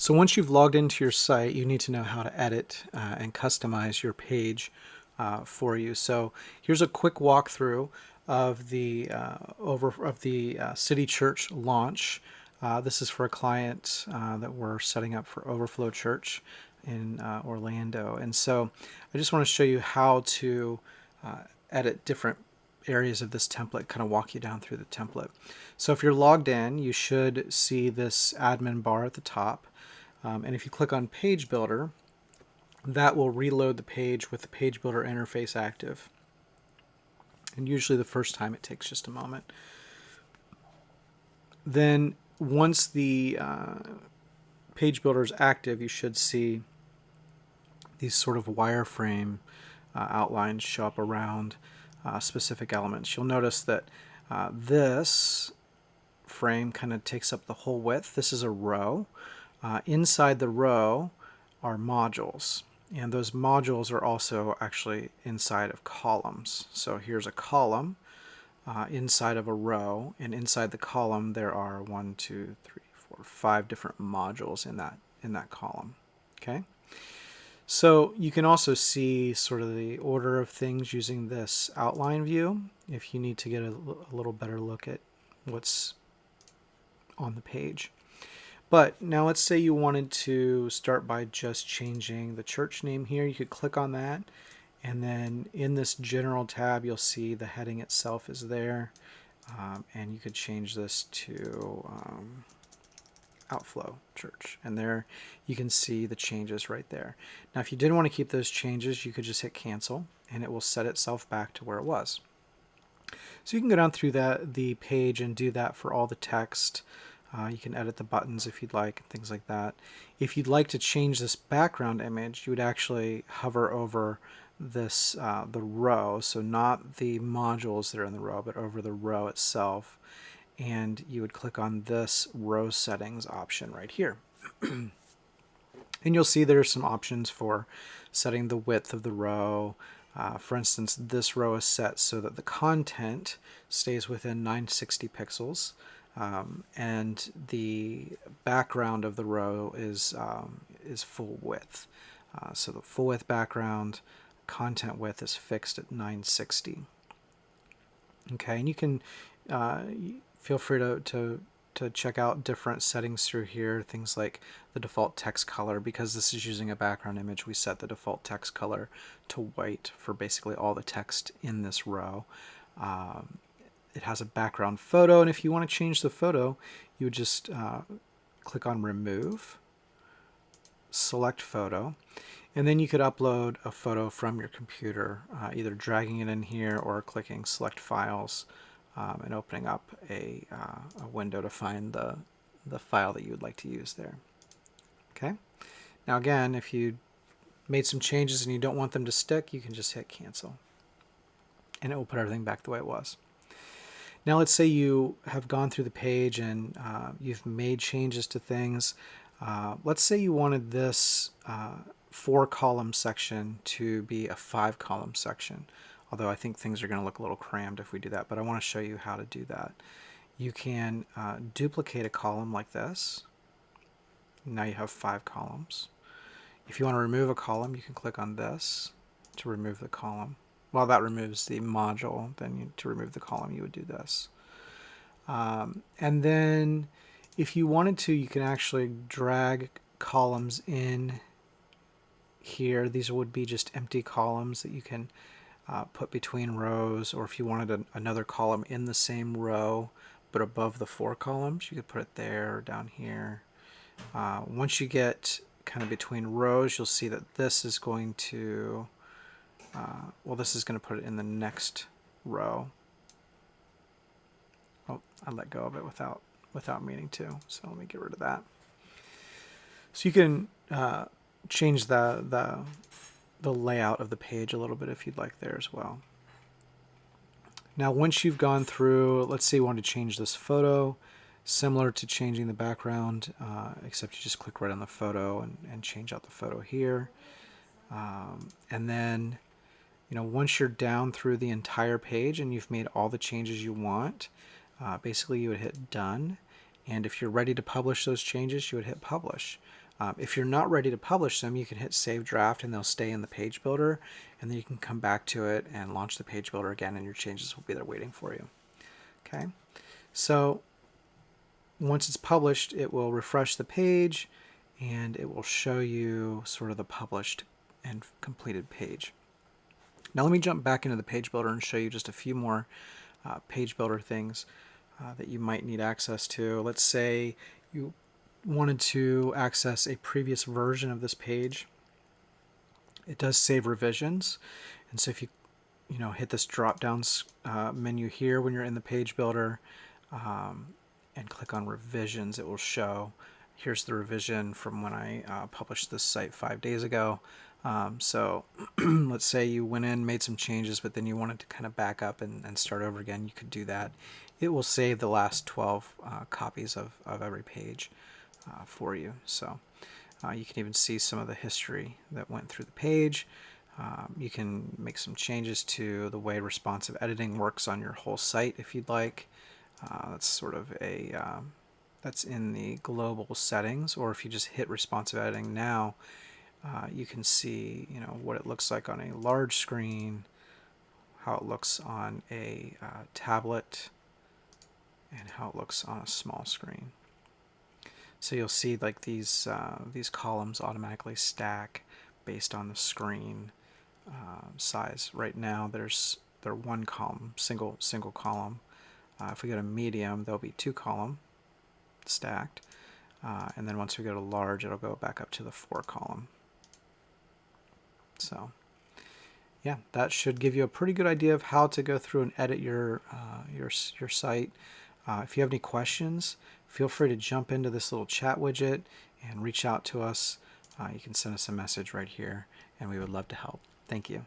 So once you've logged into your site, you need to know how to edit and customize your page for you. So here's a quick walkthrough of the City Church launch. This is for a client that we're setting up for Overflow Church in Orlando. And so I just want to show you how to edit different areas of this template, kind of walk you down through the template. So if you're logged in, you should see this admin bar at the top. And if you click on Page Builder, that will reload the page with the Page Builder interface active. And usually the first time it takes just a moment. Then once the Page Builder is active, you should see these sort of wireframe outlines show up around specific elements. You'll notice that this frame kind of takes up the whole width. This is a row. Inside the row are modules, and those modules are also actually inside of columns. So here's a column inside of a row, and inside the column there are 5 different modules in that column. Okay. So you can also see sort of the order of things using this outline view if you need to get a little better look at what's on the page. But now let's say you wanted to start by just changing the church name here. You could click on that, and then in this general tab you'll see the heading itself is there, and you could change this to Outflow Church, and there you can see the changes right there. Now if you didn't want to keep those changes, you could just hit cancel and it will set itself back to where it was. So you can go down through the page and do that for all the text. You can edit the buttons if you'd like, and things like that. If you'd like to change this background image, you would actually hover over this the row, so not the modules that are in the row, but over the row itself, and you would click on this row settings option right here. And you'll see there are some options for setting the width of the row. For instance, this row is set so that the content stays within 960 pixels. And the background of the row is full width. So the full width background content width is fixed at 960. Okay, and you can feel free to check out different settings through here, things like the default text color. Because this is using a background image, we set the default text color to white for basically all the text in this row. It has a background photo, and if you want to change the photo, you would just click on Remove, select Photo, and then you could upload a photo from your computer, either dragging it in here or clicking Select Files and opening up a window to find the file that you would like to use there. Okay. Now again, if you made some changes and you don't want them to stick, you can just hit Cancel, and it will put everything back the way it was. Now let's say you have gone through the page and you've made changes to things. Let's say you wanted this 4-column section to be a 5-column section, although I think things are going to look a little crammed if we do that, but I want to show you how to do that. You can duplicate a column like this. Now you have 5 columns. If you want to remove a column, you can click on this to remove the column. Well, that removes the module. Then to remove the column, you would do this. And then if you wanted to, you can actually drag columns in here. These would be just empty columns that you can put between rows, or if you wanted another column in the same row but above the 4 columns, you could put it there or down here. Once you get kind of between rows, you'll see that this is going to this is going to put it in the next row. Oh, I let go of it without meaning to, so let me get rid of that. So you can change the layout of the page a little bit if you'd like there as well. Now once you've gone through, let's say you want to change this photo, similar to changing the background, except you just click right on the photo and change out the photo here. And then once you're down through the entire page and you've made all the changes you want, basically you would hit Done. And if you're ready to publish those changes, you would hit Publish. If you're not ready to publish them, you can hit Save Draft and they'll stay in the page builder, and then you can come back to it and launch the page builder again, and your changes will be there waiting for you. Okay, so once it's published, it will refresh the page and it will show you sort of the published and completed page. Now let me jump back into the page builder and show you just a few more page builder things that you might need access to. Let's say you wanted to access a previous version of this page. It does save revisions, and so if you hit this drop down menu here when you're in the page builder and click on revisions, it will show here's the revision from when I published this site 5 days ago. So let's say you went in, made some changes, but then you wanted to kind of back up and start over again. You could do that. It will save the last 12 copies of every page for you. So you can even see some of the history that went through the page. You can make some changes to the way responsive editing works on your whole site if you'd like. That's sort of a that's in the global settings, or if you just hit responsive editing now, you can see what it looks like on a large screen, how it looks on a tablet, and how it looks on a small screen. So you'll see like these columns automatically stack based on the screen size. Right now they're one column, single column. If we go to medium, there'll be 2 column stacked, and then once we go to large, it'll go back up to the 4 column. So yeah, that should give you a pretty good idea of how to go through and edit your site. If you have any questions, feel free to jump into this little chat widget and reach out to us. You can send us a message right here, and we would love to help. Thank you.